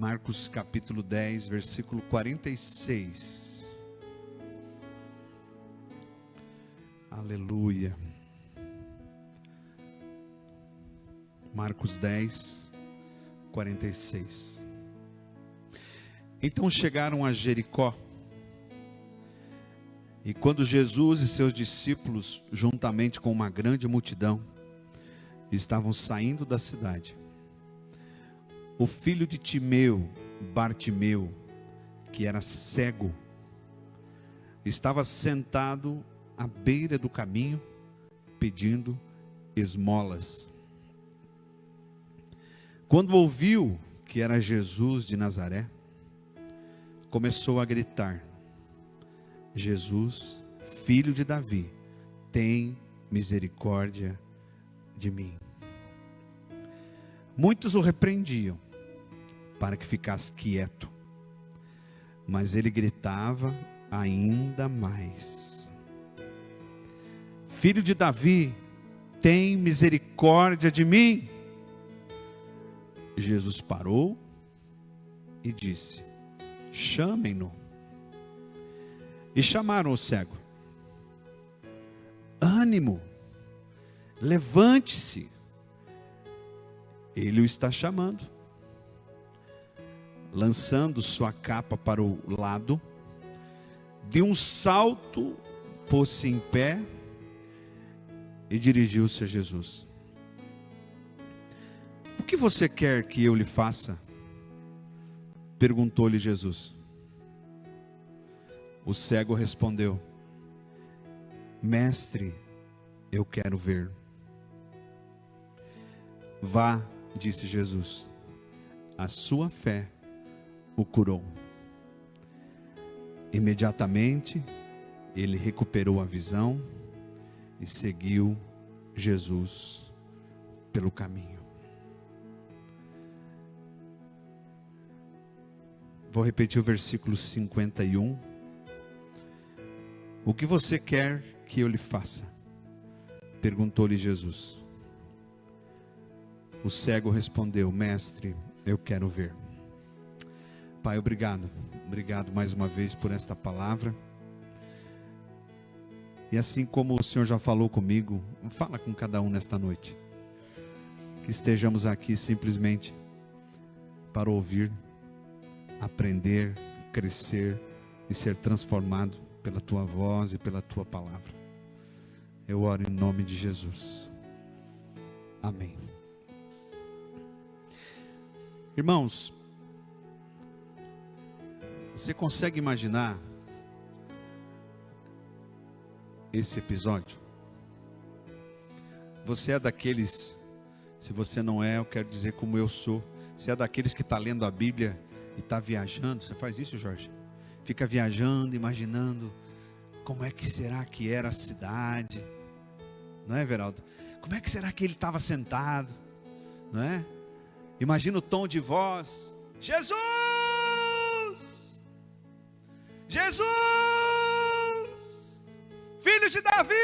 Marcos capítulo 10, versículo 46. Aleluia. Marcos 10, 46. Então chegaram a Jericó. E quando Jesus e seus discípulos, juntamente com uma grande multidão, estavam saindo da cidade, o filho de Timeu, Bartimeu, que era cego, estava sentado à beira do caminho, pedindo esmolas. Quando ouviu que era Jesus de Nazaré, começou a gritar: Jesus, filho de Davi, tem misericórdia de mim. Muitos o repreendiam para que ficasse quieto, mas ele gritava ainda mais: Filho de Davi, tem misericórdia de mim. Jesus parou e disse: chamem-no. E chamaram o cego. Ânimo, levante-se, ele o está chamando. Lançando sua capa para o lado, de um salto, pôs-se em pé e dirigiu-se a Jesus. O que você quer que eu lhe faça? Perguntou-lhe Jesus. O cego respondeu: Mestre, eu quero ver. Vá, disse Jesus, a sua fé o curou. Imediatamente ele recuperou a visão e seguiu Jesus pelo caminho. Vou repetir o versículo 51. O que você quer que eu lhe faça? Perguntou-lhe Jesus. O cego respondeu: Mestre, eu quero ver. Pai, obrigado. Obrigado mais uma vez por esta palavra. E assim como o Senhor já falou comigo, fala com cada um nesta noite. Que estejamos aqui simplesmente para ouvir, aprender, crescer e ser transformado pela Tua voz e pela Tua palavra. Eu oro em nome de Jesus. Amém. Irmãos, você consegue imaginar esse episódio? Você é daqueles, se você não é, eu quero dizer como eu sou. Você é daqueles que está lendo a Bíblia e está viajando. Você faz isso, Jorge? Fica viajando, imaginando como é que será que era a cidade, não é, Everaldo? Como é que será que ele estava sentado, não é? Imagina o tom de voz: Jesus! Jesus! Filho de Davi!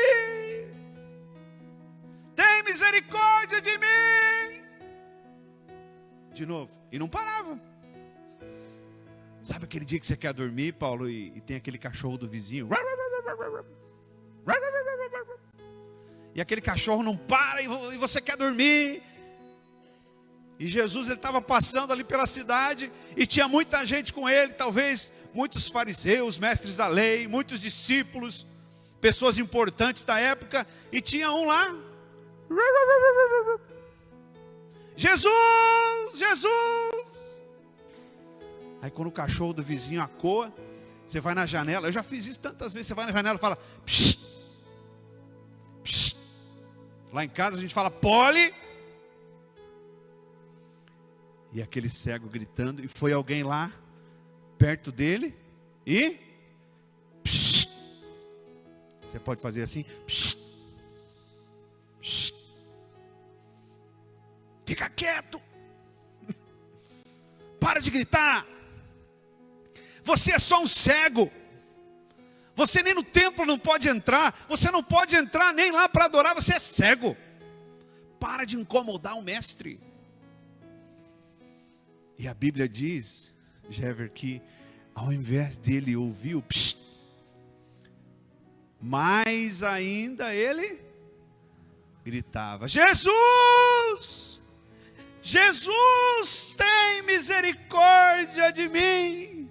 Tem misericórdia de mim! De novo, e não parava. Sabe aquele dia que você quer dormir, Paulo, e tem aquele cachorro do vizinho? E aquele cachorro não para e você quer dormir. E Jesus, ele estava passando ali pela cidade e tinha muita gente com ele, talvez muitos fariseus, mestres da lei, muitos discípulos, pessoas importantes da época, e tinha um lá. Jesus! Jesus! Aí quando o cachorro do vizinho acoa, você vai na janela. Eu já fiz isso tantas vezes. Você vai na janela e fala: psst, psst. Lá em casa a gente fala: Poli. E aquele cego gritando. E foi alguém lá perto dele e psst. Você pode fazer assim: psst, psst. Fica quieto. Para de gritar. Você é só um cego. Você nem no templo não pode entrar. Você não pode entrar nem lá para adorar. Você é cego. Para de incomodar o mestre. E a Bíblia diz, Jever, que ao invés dele ouvir o psst, mais ainda ele gritava: Jesus! Jesus, tem misericórdia de mim.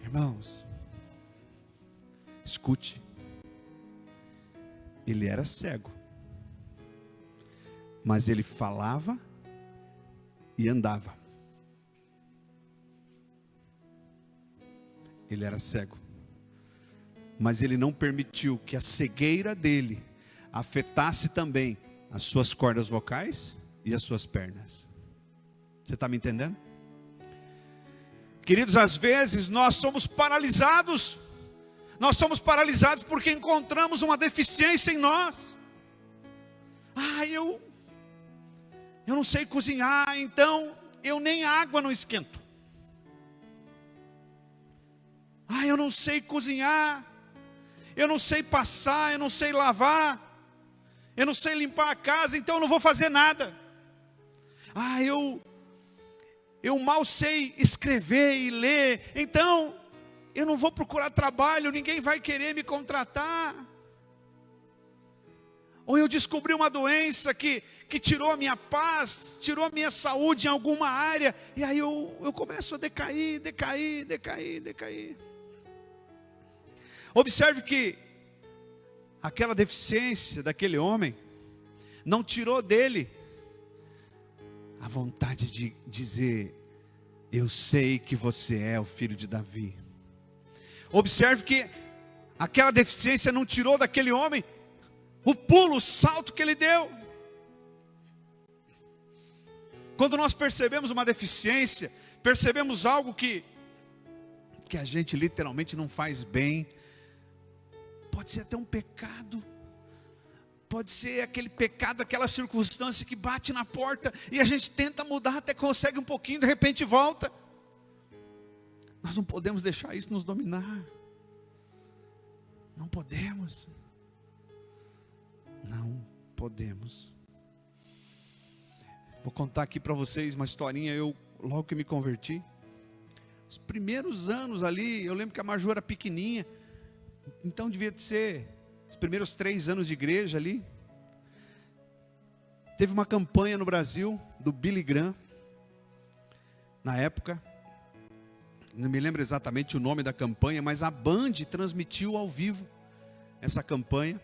Irmãos, escute. Ele era cego, mas ele falava e andava. Ele era cego, mas ele não permitiu que a cegueira dele afetasse também as suas cordas vocais e as suas pernas. Você está me entendendo? Queridos, às vezes nós somos paralisados. Nós somos paralisados porque encontramos uma deficiência em nós. Eu não sei cozinhar, então eu nem água não esquento. Eu não sei cozinhar, eu não sei passar, eu não sei lavar, eu não sei limpar a casa, então eu não vou fazer nada. Eu mal sei escrever e ler, então eu não vou procurar trabalho, ninguém vai querer me contratar. Ou eu descobri uma doença que tirou a minha paz, tirou a minha saúde em alguma área, e aí eu começo a decair. Observe que aquela deficiência daquele homem não tirou dele a vontade de dizer: eu sei que você é o filho de Davi. Observe que aquela deficiência não tirou daquele homem o pulo, o salto que ele deu. Quando nós percebemos uma deficiência, percebemos algo que a gente literalmente não faz bem, pode ser até um pecado, pode ser aquele pecado, aquela circunstância que bate na porta e a gente tenta mudar, até consegue um pouquinho, de repente volta. Nós não podemos deixar isso nos dominar. Não podemos. Não podemos. Vou contar aqui para vocês uma historinha. Logo que me converti, os primeiros anos ali, eu lembro que a Maju era pequenininha, então devia ser os primeiros 3 anos de igreja ali. Teve uma campanha no Brasil do Billy Graham, na época, não me lembro exatamente o nome da campanha, mas a Band transmitiu ao vivo essa campanha.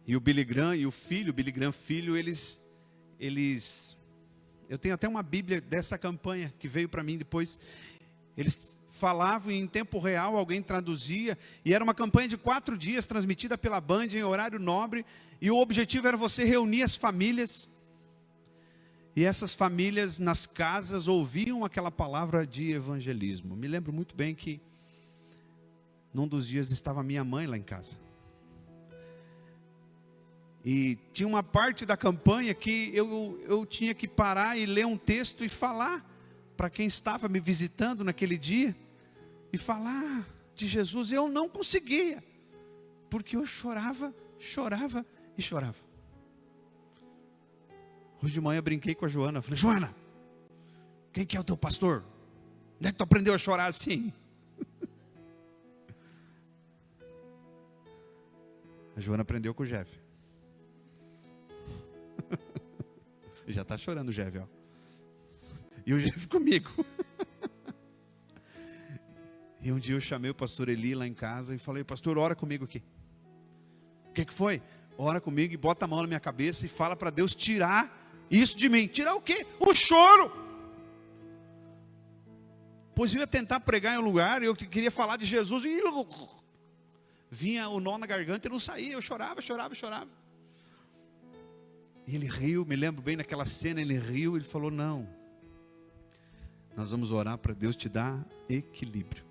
E o Billy Graham e o filho, o Billy Graham filho, eles eu tenho até uma Bíblia dessa campanha que veio para mim depois. Eles falavam e em tempo real alguém traduzia, e era uma campanha de 4 dias transmitida pela Band em horário nobre, e o objetivo era você reunir as famílias, e essas famílias nas casas ouviam aquela palavra de evangelismo. Me lembro muito bem que num dos dias estava minha mãe lá em casa, e tinha uma parte da campanha que eu tinha que parar e ler um texto e falar para quem estava me visitando naquele dia, e falar de Jesus. Eu não conseguia, porque eu chorava e chorava. Hoje de manhã eu brinquei com a Joana, falei: Joana, quem que é o teu pastor? Onde é que tu aprendeu a chorar assim? A Joana aprendeu com o Jeff. Já está chorando o Jeff, ó. E o Jeff comigo. E um dia eu chamei o pastor Eli lá em casa e falei: pastor, ora comigo aqui. O que foi? Ora comigo e bota a mão na minha cabeça e fala para Deus tirar isso de mim. Tirar o quê? O choro. Pois eu ia tentar pregar em um lugar, eu queria falar de Jesus e vinha o nó na garganta e não saía. Eu chorava. E ele riu, me lembro bem naquela cena, ele riu, ele falou: não, nós vamos orar para Deus te dar equilíbrio.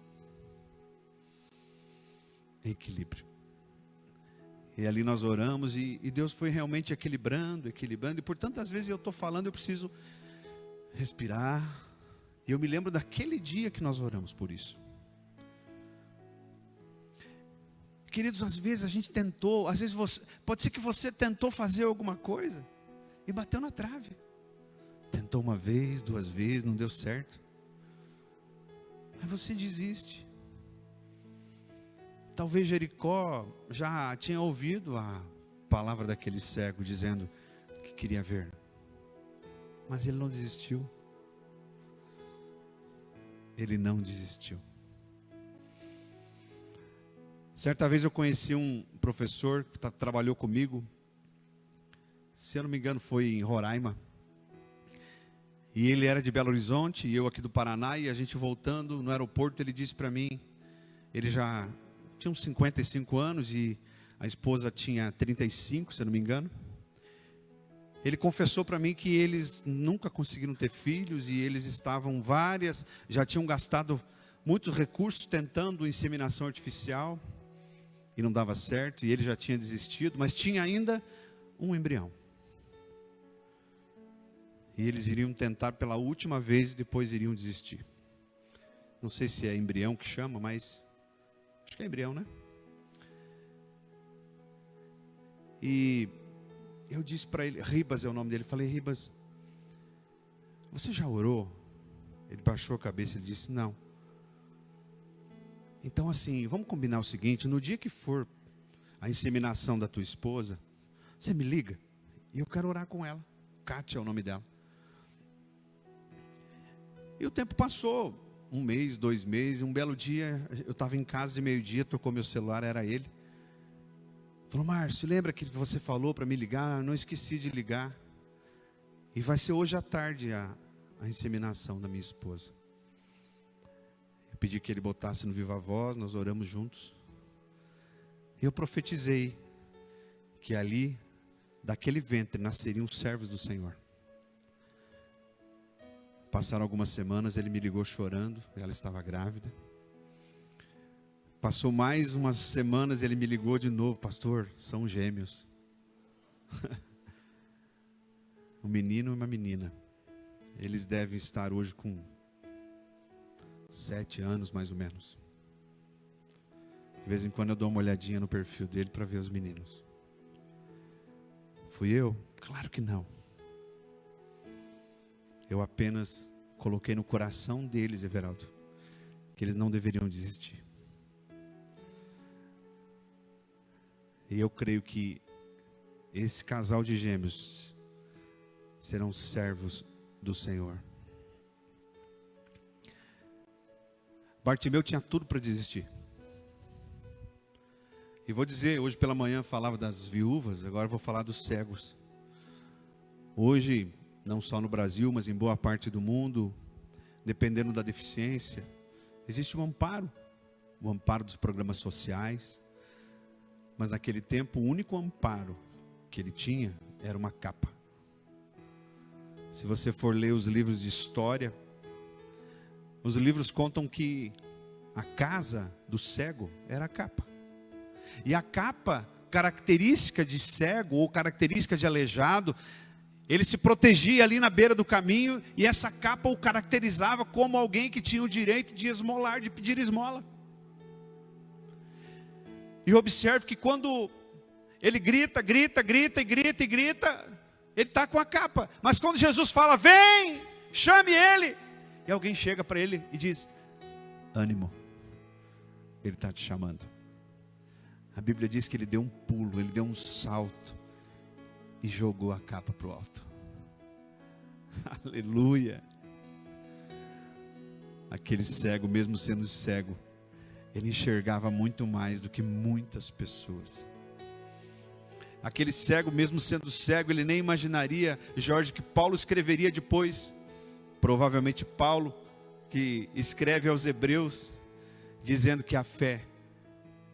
E ali nós oramos e Deus foi realmente equilibrando, e por tantas vezes eu estou falando, eu preciso respirar. E eu me lembro daquele dia que nós oramos por isso. Queridos, às vezes a gente tentou, pode ser que você tentou fazer alguma coisa e bateu na trave. Tentou uma vez, 2 vezes, não deu certo. Aí você desiste. Talvez Jericó já tinha ouvido a palavra daquele cego dizendo que queria ver. Mas ele não desistiu. Ele não desistiu. Certa vez eu conheci um professor que trabalhou comigo. Se eu não me engano foi em Roraima. E ele era de Belo Horizonte e eu aqui do Paraná. E a gente voltando no aeroporto, ele disse para mim, ele já tinha uns 55 anos e a esposa tinha 35, se eu não me engano. Ele confessou para mim que eles nunca conseguiram ter filhos e eles estavam já tinham gastado muitos recursos tentando inseminação artificial e não dava certo, e ele já tinha desistido, mas tinha ainda um embrião. E eles iriam tentar pela última vez e depois iriam desistir. Não sei se é embrião que chama, mas acho que é embrião, né? E eu disse para ele, Ribas é o nome dele, falei, Ribas, você já orou? Ele baixou a cabeça e disse, não. Então assim, vamos combinar o seguinte, no dia que for a inseminação da tua esposa, você me liga e eu quero orar com ela. Kátia é o nome dela. E o tempo passou, 1 mês, 2 meses, um belo dia, eu estava em casa de meio-dia, tocou meu celular, era ele. Falou, Márcio, lembra aquilo que você falou para me ligar? Eu não esqueci de ligar. E vai ser hoje à tarde a inseminação da minha esposa. Eu pedi que ele botasse no Viva Voz, nós oramos juntos. E eu profetizei que ali, daquele ventre, nasceriam os servos do Senhor. Passaram algumas semanas, ele me ligou chorando, ela estava grávida. Passou mais umas semanas, ele me ligou de novo, pastor, são gêmeos. Um menino e uma menina. Eles devem estar hoje com 7 anos, mais ou menos. De vez em quando eu dou uma olhadinha no perfil dele para ver os meninos. Fui eu? Claro que não. Eu apenas coloquei no coração deles, Everaldo, que eles não deveriam desistir. E eu creio que esse casal de gêmeos serão servos do Senhor. Bartimeu tinha tudo para desistir. E vou dizer, hoje pela manhã falava das viúvas, agora vou falar dos cegos. Hoje, não só no Brasil, mas em boa parte do mundo, dependendo da deficiência, existe um amparo dos programas sociais. Mas naquele tempo, o único amparo que ele tinha era uma capa. Se você for ler os livros de história, os livros contam que a casa do cego era a capa. E a capa, característica de cego ou característica de aleijado, ele se protegia ali na beira do caminho e essa capa o caracterizava como alguém que tinha o direito de esmolar, de pedir esmola. E observe que quando ele grita, ele está com a capa. Mas quando Jesus fala, vem, chame ele. E alguém chega para ele e diz, ânimo, ele está te chamando. A Bíblia diz que ele deu um pulo, ele deu um salto e jogou a capa para o alto. Aleluia. Aquele cego, mesmo sendo cego, ele enxergava muito mais do que muitas pessoas. Aquele cego, mesmo sendo cego, ele nem imaginaria, Jorge, que Paulo escreveria depois. Provavelmente Paulo, que escreve aos Hebreus, dizendo que a fé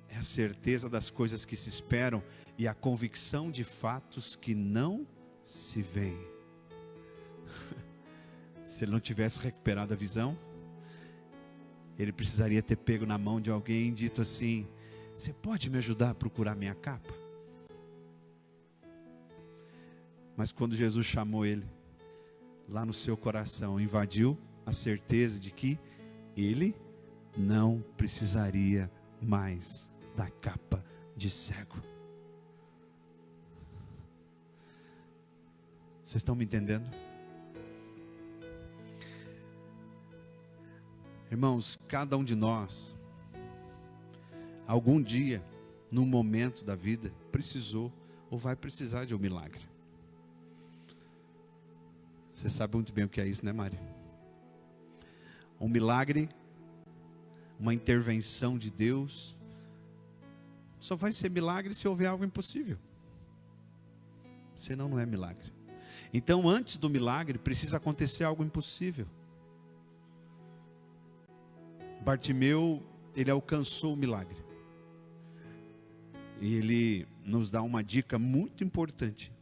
é a certeza das coisas que se esperam e a convicção de fatos que não se veem. Se ele não tivesse recuperado a visão, ele precisaria ter pego na mão de alguém e dito assim, você pode me ajudar a procurar minha capa? Mas quando Jesus chamou ele, lá no seu coração, invadiu a certeza de que ele não precisaria mais da capa de cego. Vocês estão me entendendo? Irmãos, cada um de nós, algum dia, num momento da vida, precisou ou vai precisar de um milagre. Você sabe muito bem o que é isso, né, Mari? Um milagre, uma intervenção de Deus, só vai ser milagre se houver algo impossível. Senão não é milagre. Então, antes do milagre, precisa acontecer algo impossível. Bartimeu, ele alcançou o milagre. E ele nos dá uma dica muito importante.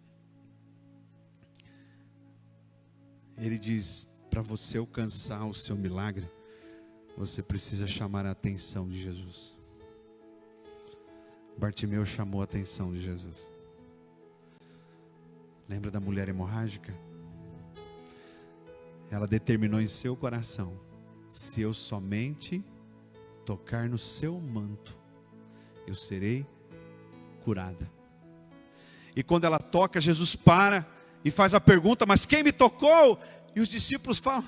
Ele diz, para você alcançar o seu milagre, você precisa chamar a atenção de Jesus. Bartimeu chamou a atenção de Jesus. Lembra da mulher hemorrágica? Ela determinou em seu coração, se eu somente tocar no seu manto, eu serei curada. E quando ela toca, Jesus para e faz a pergunta, mas quem me tocou? E os discípulos falam,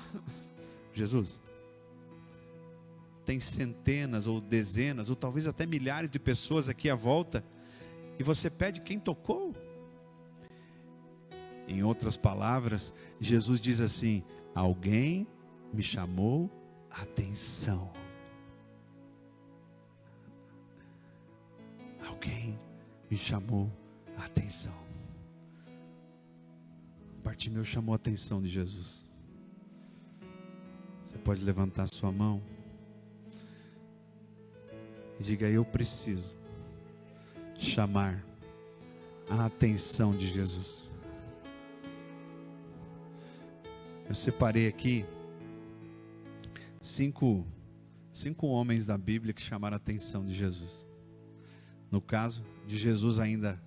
Jesus, tem centenas ou dezenas, ou talvez até milhares de pessoas aqui à volta, e você pede quem tocou? Em outras palavras, Jesus diz assim, alguém me chamou a atenção. Alguém me chamou a atenção. Bartimeu chamou a atenção de Jesus. Você pode levantar sua mão e diga, eu preciso chamar a atenção de Jesus. Eu separei aqui cinco homens da Bíblia que chamaram a atenção de Jesus. No caso de Jesus ainda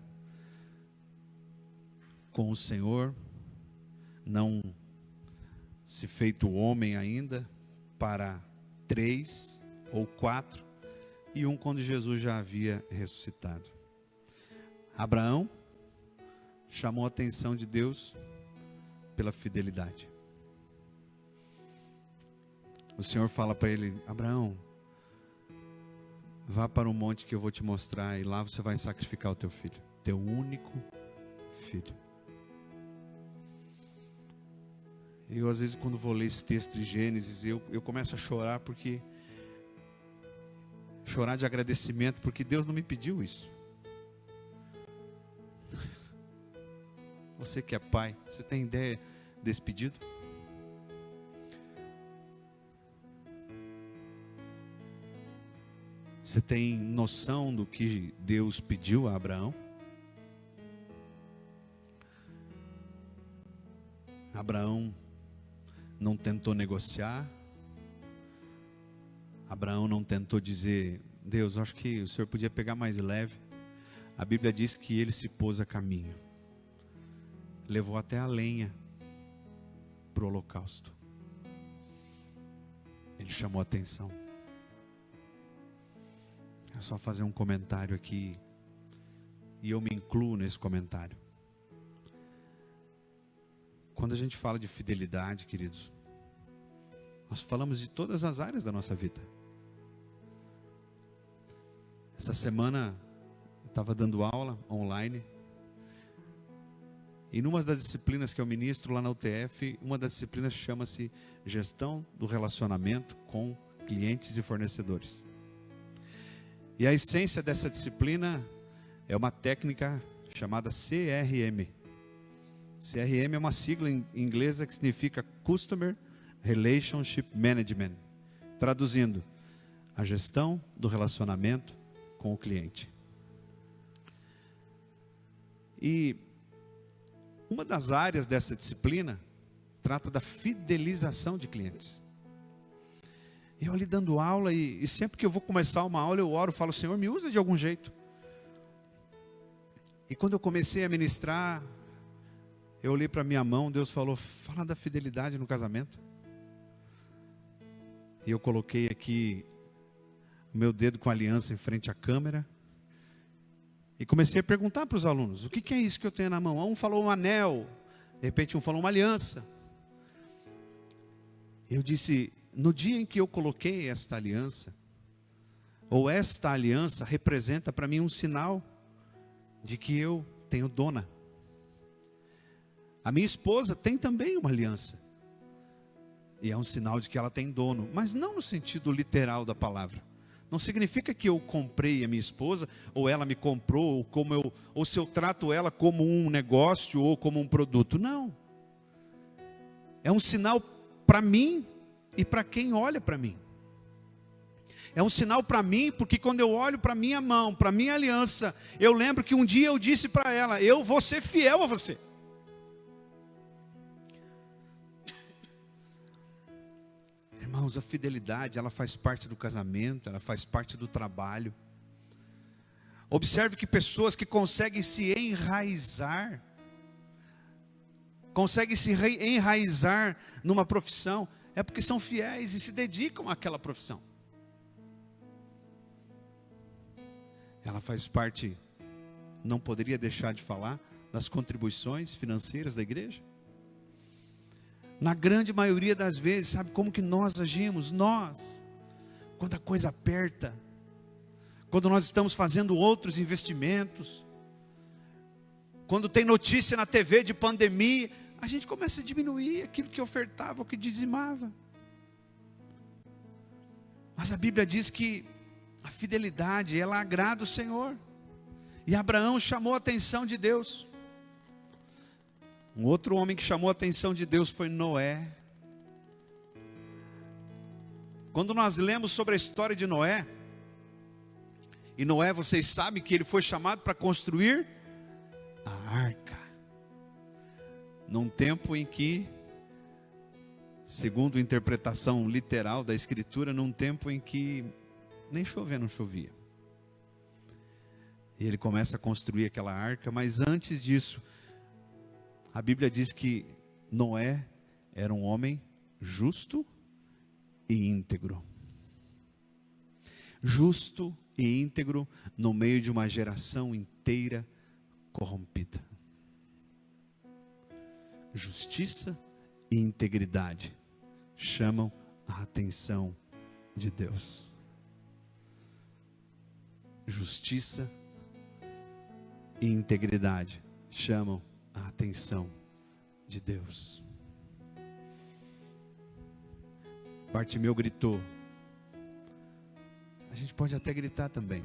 com o Senhor, não se feito homem ainda, para 3 ou 4, e um quando Jesus já havia ressuscitado. Abraão chamou a atenção de Deus pela fidelidade. O Senhor fala para ele, Abraão, vá para o monte que eu vou te mostrar, e lá você vai sacrificar o teu filho, teu único filho. Eu às vezes quando vou ler esse texto de Gênesis, eu começo a chorar, chorar de agradecimento, porque Deus não me pediu isso. Você que é pai, você tem ideia desse pedido? Você tem noção do que Deus pediu a Abraão? Abraão não tentou negociar. Abraão não tentou dizer, Deus, acho que o Senhor podia pegar mais leve. A Bíblia diz que ele se pôs a caminho. Levou até a lenha para o holocausto. Ele chamou a atenção. É só fazer um comentário aqui, e eu me incluo nesse comentário. Quando a gente fala de fidelidade, queridos, nós falamos de todas as áreas da nossa vida. Essa semana eu estava dando aula online, e numa das disciplinas que eu ministro lá na UTF, uma das disciplinas chama-se Gestão do Relacionamento com Clientes e Fornecedores. E a essência dessa disciplina é uma técnica chamada CRM. CRM é uma sigla inglesa que significa Customer Relationship Management. Traduzindo, a gestão do relacionamento com o cliente. E uma das áreas dessa disciplina trata da fidelização de clientes. Eu ali dando aula, e sempre que eu vou começar uma aula, eu oro, falo, Senhor, me usa de algum jeito. E quando eu comecei a ministrar, eu olhei para minha mão, Deus falou, fala da fidelidade no casamento. E eu coloquei aqui o meu dedo com a aliança em frente à câmera. E comecei a perguntar para os alunos, o que é isso que eu tenho na mão? Um falou um anel, de repente um falou uma aliança. Eu disse, no dia em que eu coloquei esta aliança, ou esta aliança representa para mim um sinal de que eu tenho dona. A minha esposa tem também uma aliança. E é um sinal de que ela tem dono, mas não no sentido literal da palavra. Não significa que eu comprei a minha esposa, ou ela me comprou, ou se eu trato ela como um negócio ou como um produto. Não. É um sinal para mim e para quem olha para mim. É um sinal para mim, porque quando eu olho para minha mão, para minha aliança, eu lembro que um dia eu disse para ela: eu vou ser fiel a você. Irmãos, a fidelidade, ela faz parte do casamento, ela faz parte do trabalho. Observe que pessoas que conseguem se enraizar numa profissão, é porque são fiéis e se dedicam àquela profissão. Ela faz parte, não poderia deixar de falar, das contribuições financeiras da igreja. Na grande maioria das vezes, sabe como que nós agimos? Nós, quando a coisa aperta, quando nós estamos fazendo outros investimentos, quando tem notícia na TV de pandemia, a gente começa a diminuir aquilo que ofertava, o que dizimava. Mas a Bíblia diz que a fidelidade, ela agrada o Senhor. E Abraão chamou a atenção de Deus. Um outro homem que chamou a atenção de Deus foi Noé. Quando nós lemos sobre a história de Noé, e Noé, vocês sabem que ele foi chamado para construir a arca. Num tempo em que, segundo a interpretação literal da Escritura, num tempo em que nem chover não chovia. E ele começa a construir aquela arca, mas antes disso, a Bíblia diz que Noé era um homem justo e íntegro. Justo e íntegro no meio de uma geração inteira corrompida. Justiça e integridade chamam a atenção de Deus. Justiça e integridade chamam a atenção de Deus. Bartimeu gritou. A gente pode até gritar também.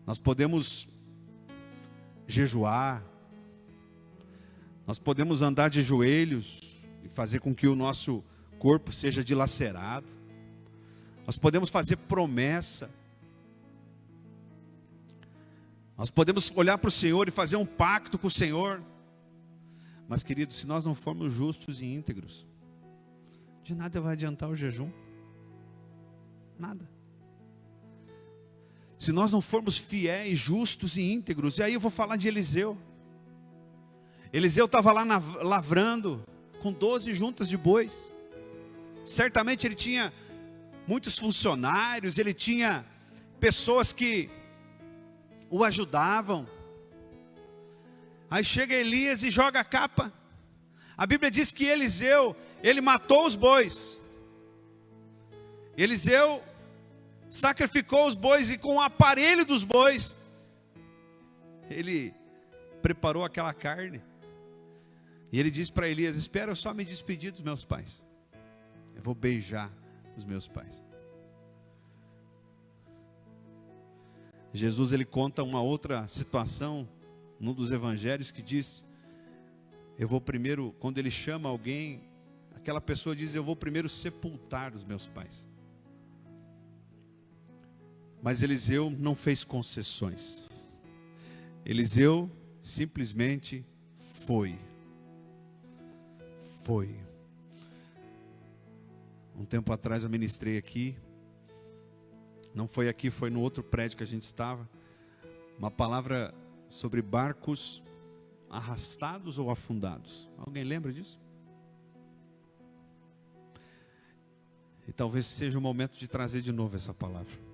Nós podemos jejuar, nós podemos andar de joelhos e fazer com que o nosso corpo seja dilacerado. Nós podemos fazer promessa. Nós podemos olhar para o Senhor e fazer um pacto com o Senhor. Mas, querido, se nós não formos justos e íntegros, de nada vai adiantar o jejum. Nada. Se nós não formos fiéis, justos e íntegros, e aí eu vou falar de Eliseu. Eliseu estava lá lavrando com 12 juntas de bois. Certamente ele tinha muitos funcionários, ele tinha pessoas que o ajudavam. Aí chega Elias e joga a capa. A Bíblia diz que Eliseu, ele matou os bois. Eliseu sacrificou os bois e com o aparelho dos bois, ele preparou aquela carne. E ele disse para Elias: espera eu só me despedir dos meus pais. Eu vou beijar os meus pais. Jesus, ele conta uma outra situação num dos evangelhos que diz: eu vou primeiro, quando ele chama alguém, aquela pessoa diz: eu vou primeiro sepultar os meus pais. Mas Eliseu não fez concessões. Eliseu simplesmente foi. Um tempo atrás eu ministrei aqui. Não foi aqui, foi no outro prédio que a gente estava. Uma palavra sobre barcos arrastados ou afundados. Alguém lembra disso? E talvez seja o momento de trazer de novo essa palavra.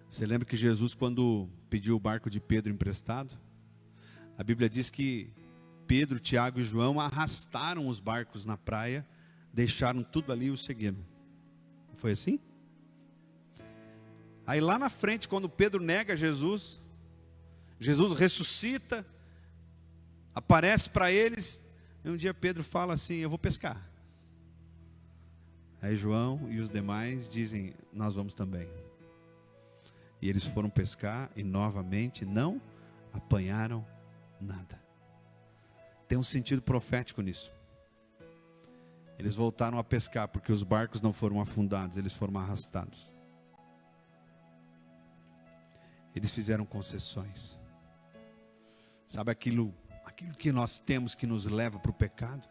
Você lembra que Jesus, quando pediu o barco de Pedro emprestado, a Bíblia diz que Pedro, Tiago e João arrastaram os barcos na praia, deixaram tudo ali e o seguiram. Foi assim? Aí lá na frente, quando Pedro nega Jesus, Jesus ressuscita, aparece para eles, e um dia Pedro fala assim: eu vou pescar. Aí João e os demais dizem: nós vamos também. E eles foram pescar e novamente não apanharam nada. Tem um sentido profético nisso. Eles voltaram a pescar porque os barcos não foram afundados, eles foram arrastados. Eles fizeram concessões. Sabe aquilo que nós temos que nos leva para o pecado?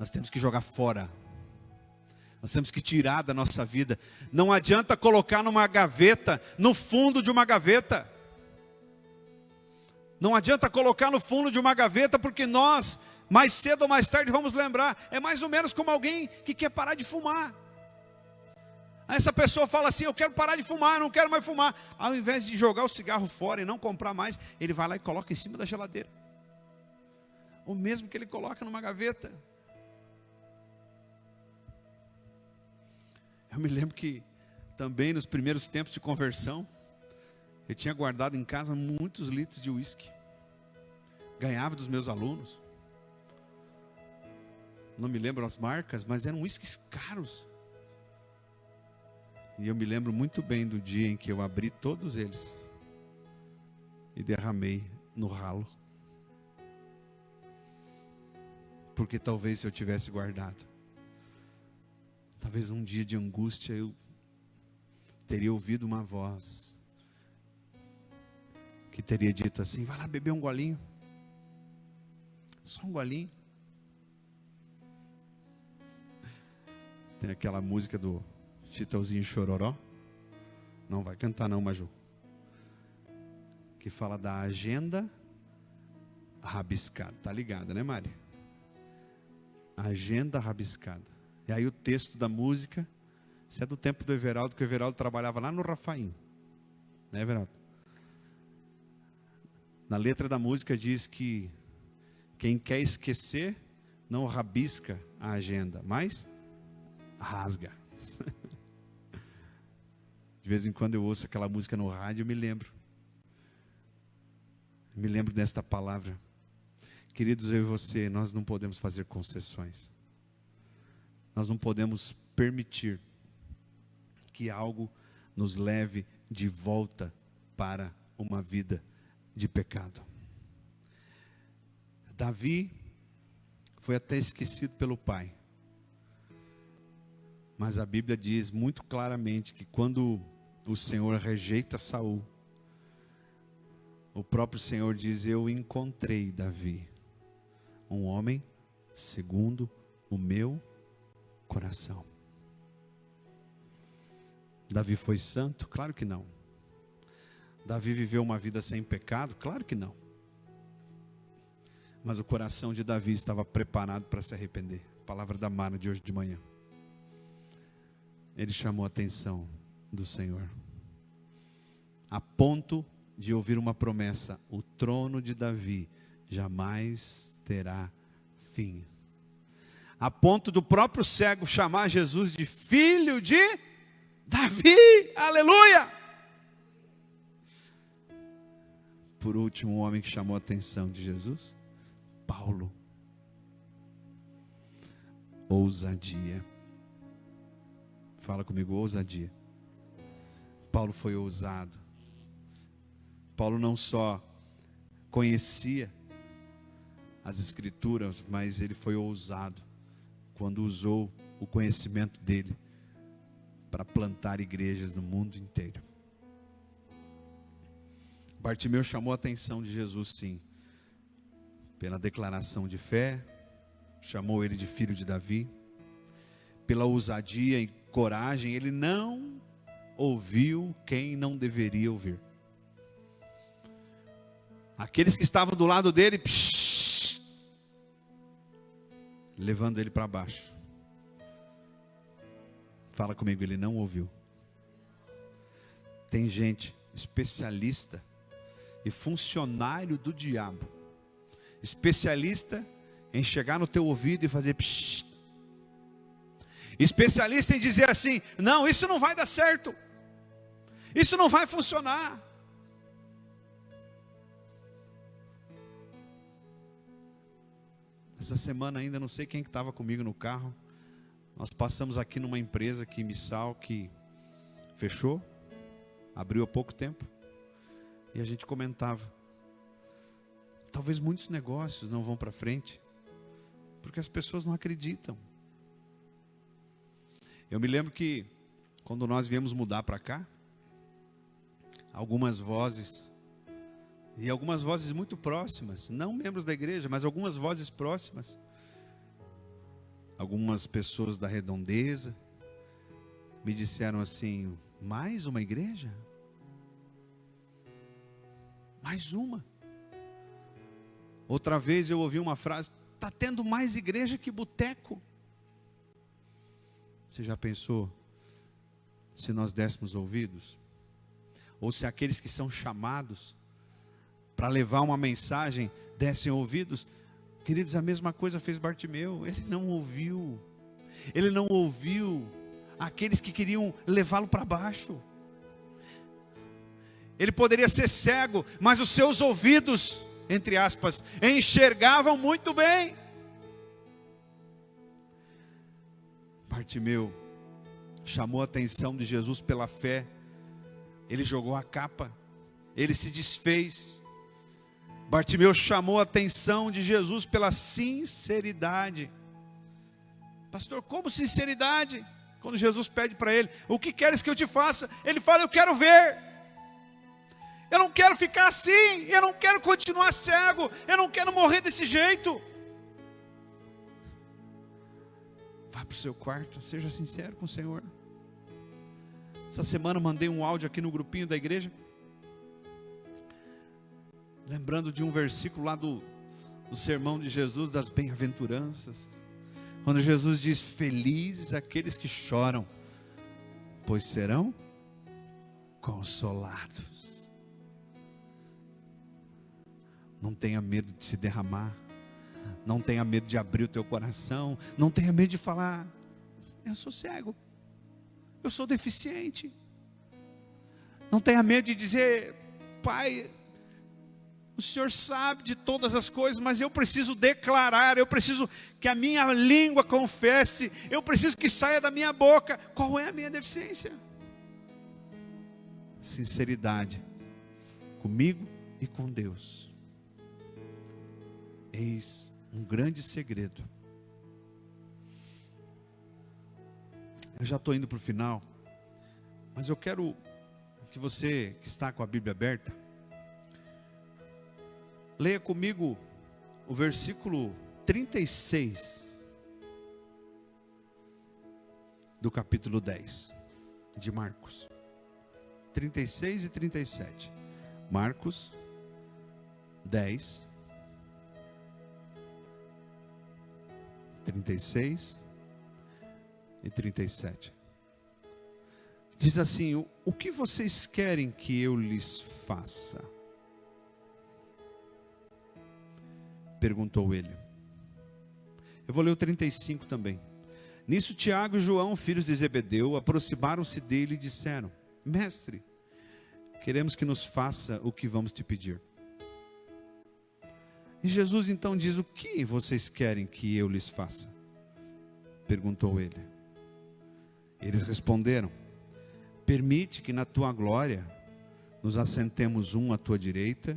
Nós temos que jogar fora. Nós temos que tirar da nossa vida. Não adianta colocar numa gaveta, no fundo de uma gaveta. Não adianta colocar no fundo de uma gaveta, porque nós, mais cedo ou mais tarde, vamos lembrar. É mais ou menos como alguém que quer parar de fumar. Essa pessoa fala assim: eu quero parar de fumar, não quero mais fumar. Ao invés de jogar o cigarro fora e não comprar mais, ele vai lá e coloca em cima da geladeira. O mesmo que ele coloca numa gaveta. Eu me lembro que também nos primeiros tempos de conversão, eu tinha guardado em casa muitos litros de uísque. Ganhava dos meus alunos. Não me lembro as marcas, mas eram uísques caros. E eu me lembro muito bem do dia em que eu abri todos eles e derramei no ralo. Porque talvez se eu tivesse guardado, talvez um dia de angústia eu teria ouvido uma voz que teria dito assim: vai lá beber um golinho. Só um golinho. Tem aquela música do Chitãozinho Chororó. Não vai cantar não, Maju. Que fala da agenda rabiscada. Tá ligada, né, Mari? Agenda rabiscada. E aí o texto da música, isso é do tempo do Everaldo, que o Everaldo trabalhava lá no Rafaim. Né, Everaldo? Na letra da música diz que quem quer esquecer não rabisca a agenda, mas rasga. De vez em quando eu ouço aquela música no rádio, eu me lembro. Me lembro desta palavra. Queridos, eu e você, nós não podemos fazer concessões. Nós não podemos permitir que algo nos leve de volta para uma vida de pecado. Davi foi até esquecido pelo pai. Mas a Bíblia diz muito claramente que quando o Senhor rejeita Saul, o próprio Senhor diz: eu encontrei Davi, um homem segundo o meu coração. Davi foi santo? Claro que não. Davi viveu uma vida sem pecado? Claro que não. Mas o coração de Davi estava preparado para se arrepender. Palavra da Mara de hoje de manhã. Ele chamou a atenção do Senhor, a ponto de ouvir uma promessa: o trono de Davi jamais terá fim. A ponto do próprio cego chamar Jesus de filho de Davi. Aleluia! Por último, um homem que chamou a atenção de Jesus, Paulo. Ousadia. Fala comigo, ousadia. Paulo foi ousado. Paulo não só conhecia as Escrituras, mas ele foi ousado quando usou o conhecimento dele para plantar igrejas no mundo inteiro. Bartimeu chamou a atenção de Jesus, sim, pela declaração de fé, chamou ele de filho de Davi, pela ousadia e coragem. Ele não ouviu quem não deveria ouvir. Aqueles que estavam do lado dele, levando ele para baixo. Fala comigo, ele não ouviu. Tem gente especialista e funcionário do diabo especialista em chegar no teu ouvido e fazer psh. Especialista em dizer assim: não, isso não vai dar certo, isso não vai funcionar. Essa semana ainda, não sei quem que estava comigo no carro, nós passamos aqui numa empresa aqui em Missal que fechou, abriu há pouco tempo, e a gente comentava, talvez muitos negócios não vão para frente, porque as pessoas não acreditam. Eu me lembro que, quando nós viemos mudar para cá, algumas vozes muito próximas, não membros da igreja, mas algumas vozes próximas, algumas pessoas da redondeza, me disseram assim: mais uma igreja? Mais uma? Outra vez eu ouvi uma frase: está tendo mais igreja que boteco. Você já pensou se nós dessemos ouvidos? Ou se aqueles que são chamados para levar uma mensagem dessem ouvidos? Queridos, a mesma coisa fez Bartimeu. Ele não ouviu aqueles que queriam levá-lo para baixo. Ele poderia ser cego, mas os seus ouvidos, entre aspas, enxergavam muito bem. Bartimeu chamou a atenção de Jesus pela fé. Ele jogou a capa, ele se desfez. Bartimeu chamou a atenção de Jesus pela sinceridade. Pastor, como sinceridade? Quando Jesus pede para ele: o que queres que eu te faça? Ele fala: eu quero ver. Eu não quero ficar assim, eu não quero continuar cego, eu não quero morrer desse jeito. Vá para o seu quarto, seja sincero com o Senhor. Essa semana mandei um áudio aqui no grupinho da igreja, lembrando de um versículo lá do sermão de Jesus, das bem-aventuranças, quando Jesus diz: felizes aqueles que choram, pois serão consolados. Não tenha medo de se derramar, não tenha medo de abrir o teu coração, não tenha medo de falar: eu sou cego, eu sou deficiente. Não tenha medo de dizer: Pai, o Senhor sabe de todas as coisas, mas eu preciso declarar, eu preciso que a minha língua confesse, eu preciso que saia da minha boca qual é a minha deficiência. Sinceridade comigo e com Deus. Eis um grande segredo. Eu já estou indo para o final, mas eu quero que você que está com a Bíblia aberta, leia comigo o versículo 36 do capítulo 10 de Marcos. 36 e 37. Marcos 10, 36 e 37. Diz assim: o que vocês querem que eu lhes faça? Perguntou ele. Eu vou ler o 35 também. Nisso Tiago e João, filhos de Zebedeu, aproximaram-se dele e disseram: Mestre, queremos que nos faça o que vamos te pedir. E Jesus então diz: o que vocês querem que eu lhes faça? Perguntou ele. Eles responderam: permite que na tua glória nos assentemos um à tua direita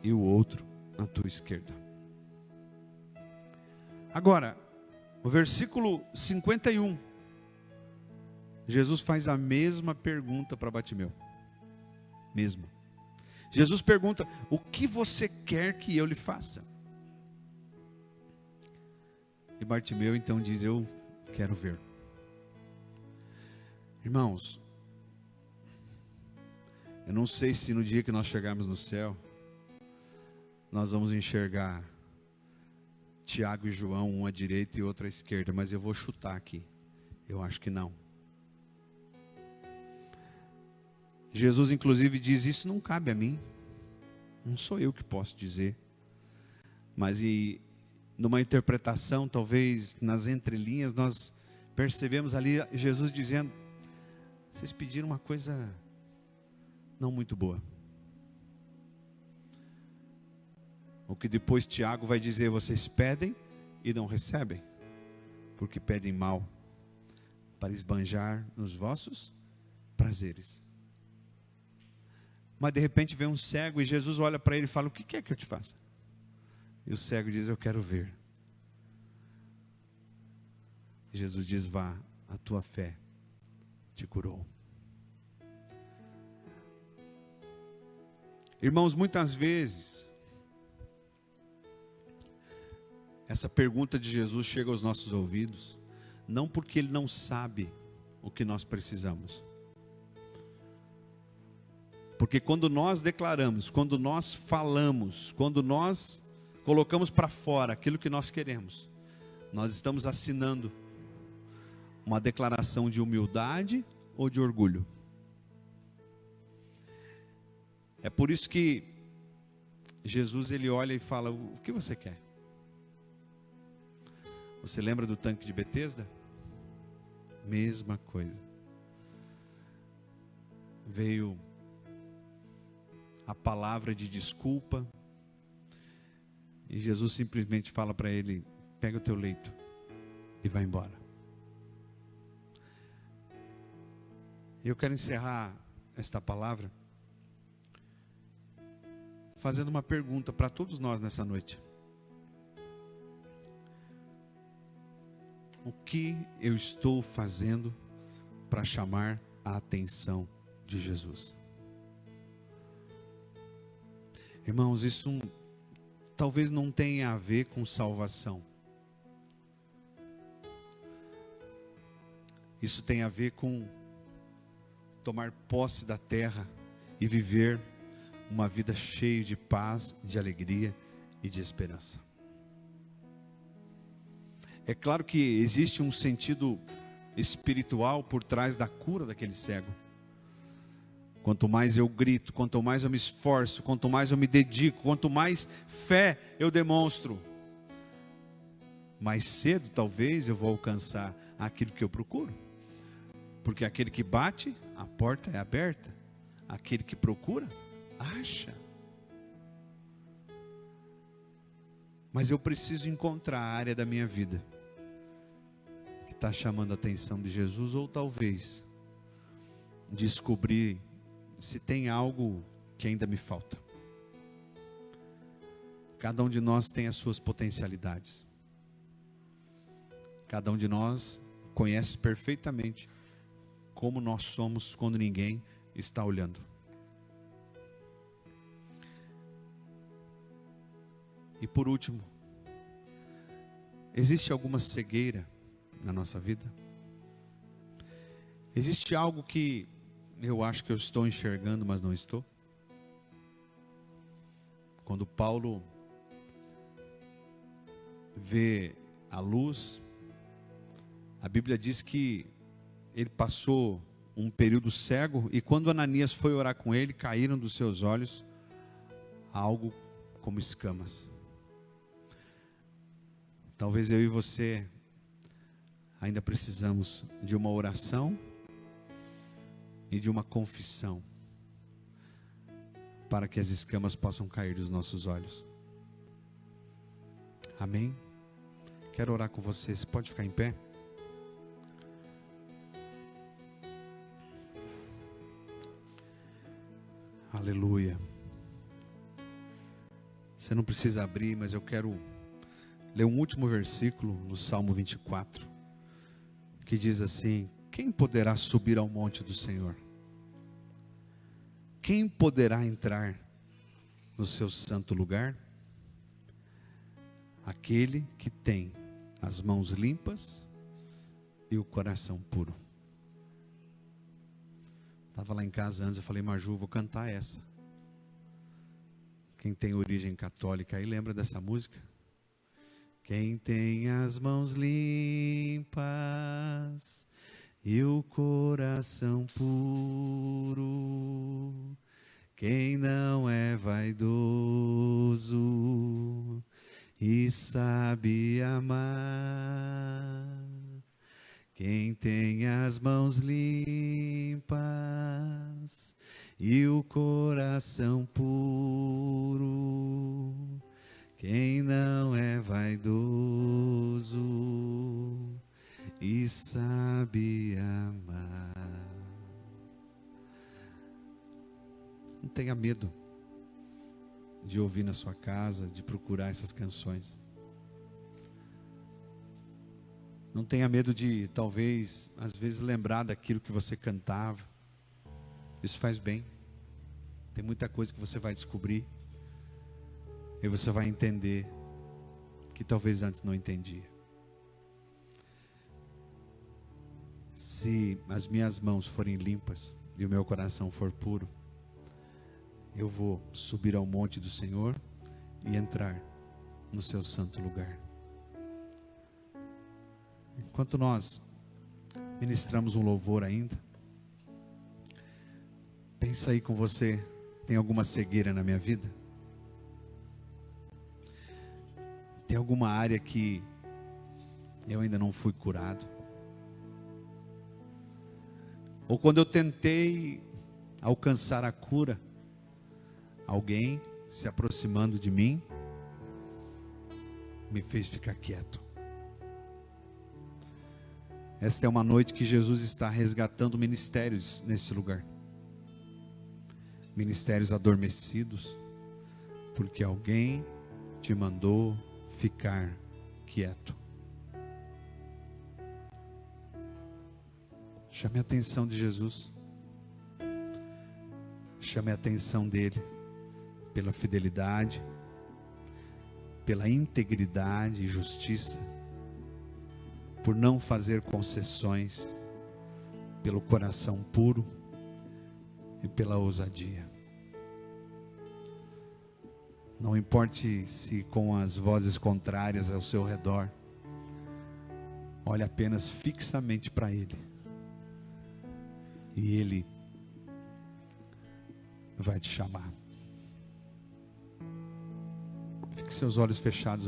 e o outro à tua esquerda. Agora, o versículo 51, Jesus faz a mesma pergunta para Bartimeu. Mesmo. Jesus pergunta: o que você quer que eu lhe faça? E Bartimeu então diz: eu quero ver. Irmãos, eu não sei se no dia que nós chegarmos no céu, nós vamos enxergar Tiago e João, um à direita e outro à esquerda, mas eu vou chutar aqui. Eu acho que não. Jesus inclusive diz: isso não cabe a mim, não sou eu que posso dizer. Mas numa interpretação, talvez nas entrelinhas, nós percebemos ali Jesus dizendo: vocês pediram uma coisa não muito boa. O que depois Tiago vai dizer: vocês pedem e não recebem, porque pedem mal, para esbanjar nos vossos prazeres. Mas de repente vem um cego e Jesus olha para ele e fala: o que quer que eu te faça? E o cego diz: eu quero ver. E Jesus diz: vá, a tua fé te curou. Irmãos, muitas vezes essa pergunta de Jesus chega aos nossos ouvidos, não porque Ele não sabe o que nós precisamos. Porque quando nós declaramos, quando nós falamos, quando nós colocamos para fora aquilo que nós queremos, nós estamos assinando uma declaração de humildade ou de orgulho. É por isso que Jesus, ele olha e fala: o que você quer? Você lembra do tanque de Betesda? Mesma coisa. Veio a palavra de desculpa, e Jesus simplesmente fala para ele: pega o teu leito e vai embora. Eu quero encerrar esta palavra fazendo uma pergunta para todos nós nessa noite. O que eu estou fazendo para chamar a atenção de Jesus? Irmãos, isso talvez não tenha a ver com salvação. Isso tem a ver com tomar posse da terra e viver uma vida cheia de paz, de alegria e de esperança. É claro que existe um sentido espiritual por trás da cura daquele cego. Quanto mais eu grito, quanto mais eu me esforço, quanto mais eu me dedico, quanto mais fé eu demonstro, mais cedo talvez eu vou alcançar aquilo que eu procuro. Porque aquele que bate, a porta é aberta. Aquele que procura, acha. Mas eu preciso encontrar a área da minha vida que está chamando a atenção de Jesus, ou talvez descobrir se tem algo que ainda me falta. Cada um de nós tem as suas potencialidades. Cada um de nós conhece perfeitamente como nós somos quando ninguém está olhando. E por último, existe alguma cegueira na nossa vida? Existe algo que eu acho que eu estou enxergando, mas não estou? Quando Paulo vê a luz, a Bíblia diz que ele passou um período cego, e quando Ananias foi orar com ele, caíram dos seus olhos algo como escamas. Talvez eu e você ainda precisamos de uma oração e de uma confissão para que as escamas possam cair dos nossos olhos. Amém? Quero orar com você. Você pode ficar em pé? Aleluia. Você não precisa abrir, mas eu quero ler um último versículo no Salmo 24, que diz assim: quem poderá subir ao monte do Senhor? Quem poderá entrar no seu santo lugar? Aquele que tem as mãos limpas e o coração puro. Estava lá em casa antes, eu falei: Maju, vou cantar essa. Quem tem origem católica aí lembra dessa música? Quem tem as mãos limpas e o coração puro, quem não é vaidoso e sabe amar. Quem tem as mãos limpas e o coração puro, quem não é vaidoso e sabe amar. Não tenha medo de ouvir na sua casa, de procurar essas canções. Não tenha medo de, talvez, às vezes lembrar daquilo que você cantava. Isso faz bem. Tem muita coisa que você vai descobrir. E você vai entender que talvez antes não entendia. Se as minhas mãos forem limpas e o meu coração for puro, eu vou subir ao monte do Senhor e entrar no seu santo lugar. Enquanto nós ministramos um louvor ainda, pensa aí com você, tem alguma cegueira na minha vida? Tem alguma área que eu ainda não fui curado? Ou quando eu tentei alcançar a cura, alguém se aproximando de mim me fez ficar quieto. Esta é uma noite que Jesus está resgatando ministérios nesse lugar. Ministérios adormecidos, porque alguém te mandou ficar quieto. Chame a atenção de Jesus. Chame a atenção dele pela fidelidade, pela integridade e justiça, por não fazer concessões, pelo coração puro e pela ousadia. Não importe se com as vozes contrárias ao seu redor, olhe apenas fixamente para Ele, e Ele vai te chamar. Fique seus olhos fechados.